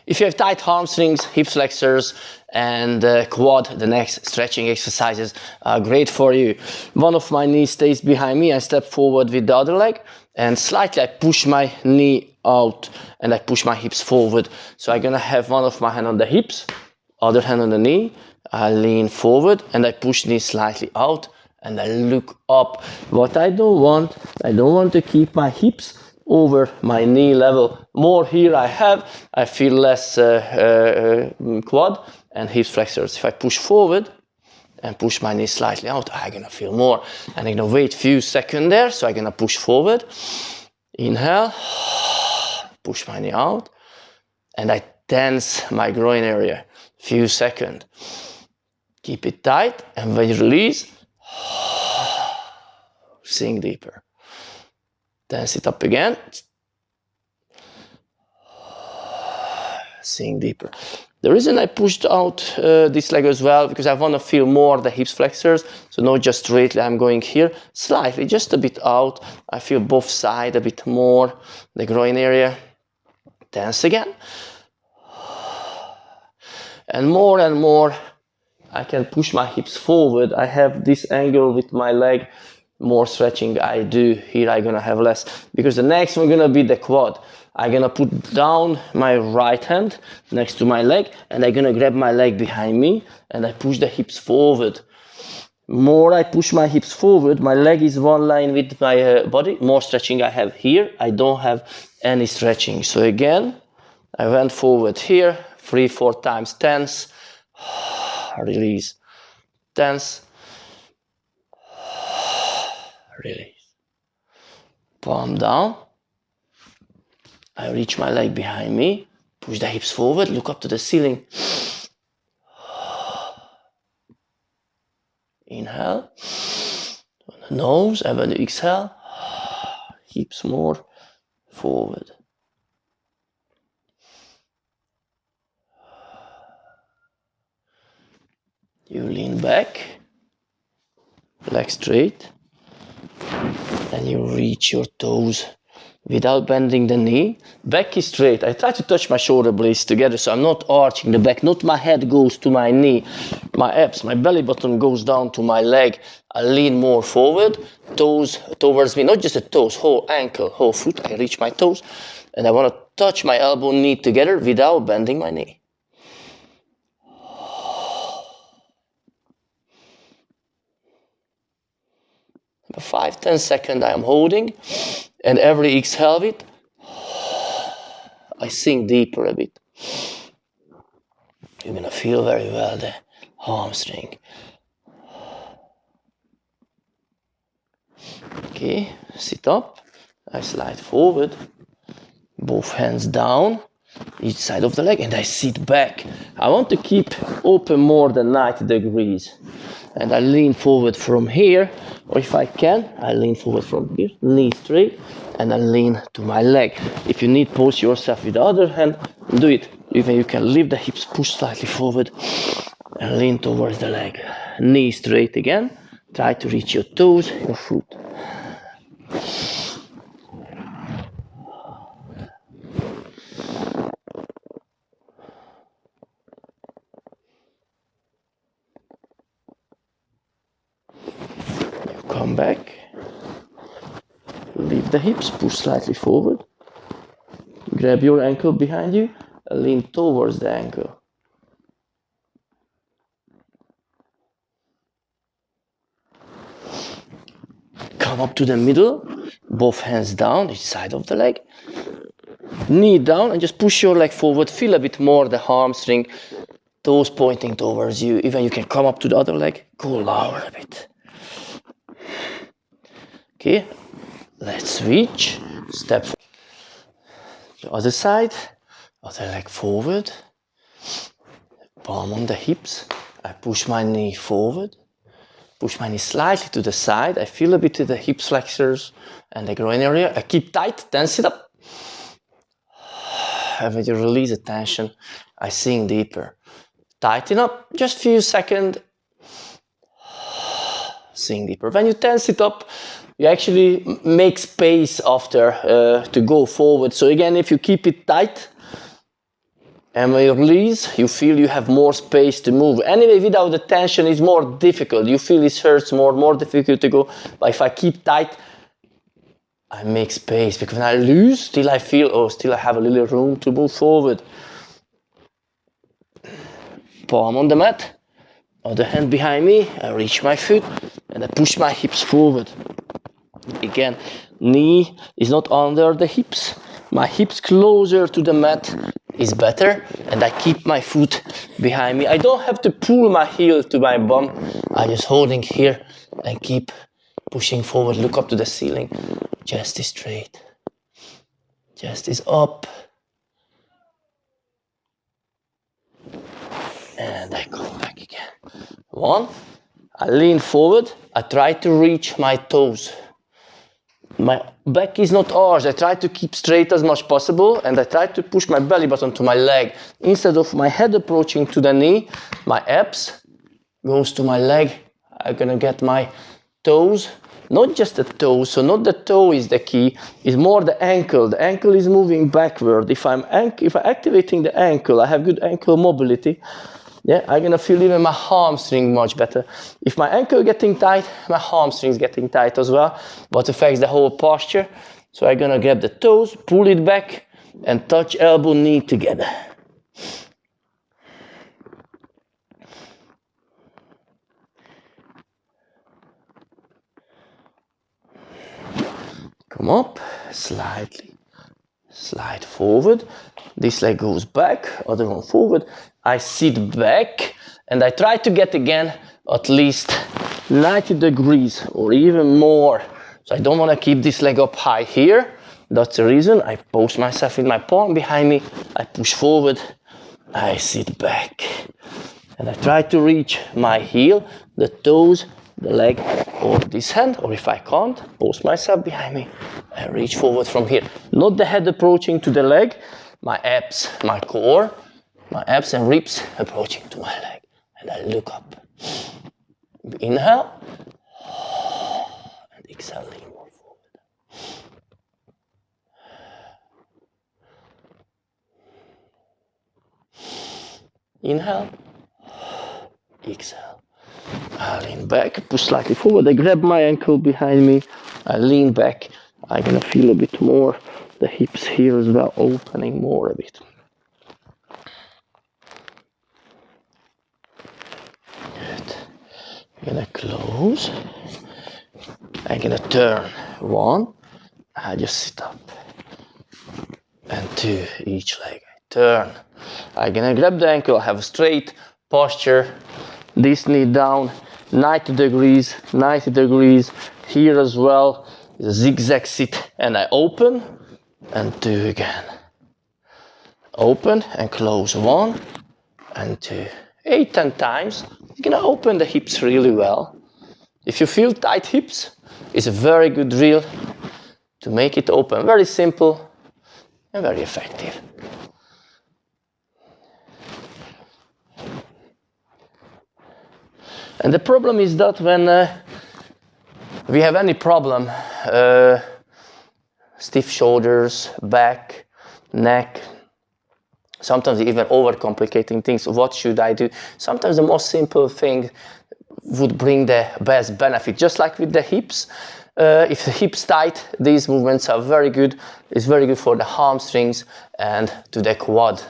If you have tight hamstrings, hip flexors, and quad, the next stretching exercises are great for you. One of my knees stays behind me. I step forward with the other leg, and slightly I push my knee out, and I push my hips forward. So I'm gonna have one of my hand on the hips, other hand on the knee. I lean forward, and I push knee slightly out, and I look up. What I don't want to keep my hips over my knee level. More here I feel less quad and hip flexors. If I push forward and push my knee slightly out, I'm gonna feel more. And I'm gonna wait a few seconds there, so I'm gonna push forward. Inhale, push my knee out, and I tense my groin area. Few seconds. Keep it tight, and when you release, sink deeper. Tense it up again. Sink deeper. The reason I pushed out this leg as well, because I want to feel more the hips flexors. So not just straightly, I'm going here, slightly, just a bit out. I feel both sides a bit more, the groin area. Tense again. And more, I can push my hips forward. I have this angle with my leg. More stretching I do here, I'm gonna have less, because the next one gonna be the quad. I'm gonna put down my right hand next to my leg, and I'm gonna grab my leg behind me, and I push the hips forward. More I push my hips forward, my leg is one line with my body, more stretching I have here. I don't have any stretching. So again, I went forward here, 3-4 times, tense, release, tense, release. Palm down. I reach my leg behind me, push the hips forward, look up to the ceiling. Inhale, on the nose, and when you exhale, hips more forward. You lean back, leg straight, and you reach your toes without bending the knee. Back is straight. I try to touch my shoulder blades together, so I'm not arching the back. Not my head goes to my knee. My abs, my belly button goes down to my leg. I lean more forward, toes towards me, not just the toes, whole ankle, whole foot. I reach my toes, and I want to touch my elbow and knee together without bending my knee. For 5-10 seconds I am holding, and every exhale bit, I sink deeper a bit. You're gonna feel very well the hamstring. Okay, sit up, I slide forward, both hands down, each side of the leg, and I sit back. I want to keep open more than 90 degrees. And I lean forward from here, or if I can, I lean forward from here, knee straight, and I lean to my leg. If you need, pose yourself with the other hand, do it. Even you can lift the hips, push slightly forward, and lean towards the leg. Knee straight again, try to reach your toes, your foot. Come back, lift the hips, push slightly forward, grab your ankle behind you, and lean towards the ankle. Come up to the middle, both hands down, each side of the leg, knee down, and just push your leg forward, feel a bit more the hamstring, toes pointing towards you. Even you can come up to the other leg, go lower a bit. Okay, let's switch, step the other side, other leg forward, palm on the hips, I push my knee forward, push my knee slightly to the side, I feel a bit of the hip flexors and the groin area, I keep tight, tense it up, and when you release the tension, I sink deeper, tighten up, just a few seconds, sink deeper. When you tense it up, you actually make space after to go forward. So again, if you keep it tight, And when you release, you feel you have more space to move. Anyway, without the tension, it's more difficult. You feel it hurts more difficult to go. But if I keep tight, I make space. Because when I lose, still I feel, oh, still I have a little room to move forward. Palm on the mat, other hand behind me, I reach my foot, and I push my hips forward. Again, knee is not under the hips. My hips closer to the mat is better, and I keep my foot behind me. I don't have to pull my heel to my bum. I'm just holding here and keep pushing forward. Look up to the ceiling. Chest is straight. Chest is up. And I go back again. 1. I lean forward. I try to reach my toes. My back is not arched. I try to keep straight as much possible, and I try to push my belly button to my leg. Instead of my head approaching to the knee, my abs goes to my leg. I'm gonna get my toes, not just the toes, so not the toe is the key, it's more the ankle. The ankle is moving backward. If I'm activating the ankle, I have good ankle mobility. Yeah, I'm gonna feel even my hamstring much better. If my ankle getting tight, my hamstring is getting tight as well, but affects the whole posture. So I'm gonna grab the toes, pull it back, and touch elbow, knee together. Come up, slightly, slide forward. This leg goes back, other one forward. I sit back, and I try to get again at least 90 degrees or even more. So I don't want to keep this leg up high here. That's the reason I post myself in my palm behind me. I push forward, I sit back. And I try to reach my heel, the toes, the leg, or this hand, or if I can't, post myself behind me. I reach forward from here. Not the head approaching to the leg, my abs, my core, my abs and ribs approaching to my leg. And I look up. Inhale. And exhale, lean more forward. Inhale. Exhale. I lean back, push slightly forward. I grab my ankle behind me. I lean back. I'm gonna feel a bit more the hips here as well, opening more a bit. Good. I'm gonna close. I'm gonna turn. 1. I just sit up. And 2, each leg. I turn. I'm gonna grab the ankle, have a straight posture. This knee down, 90 degrees, 90 degrees. Here as well, a zigzag sit, and I open and 2 again. Open and close, 1 and 2. 8, 10 times. You're gonna open the hips really well. If you feel tight hips, it's a very good drill to make it open. Very simple and very effective. And the problem is that when we have any problem, stiff shoulders, back, neck, sometimes even overcomplicating things. What should I do? Sometimes the most simple thing would bring the best benefit. Just like with the hips, if the hips tight, these movements are very good. It's very good for the hamstrings and to the quad.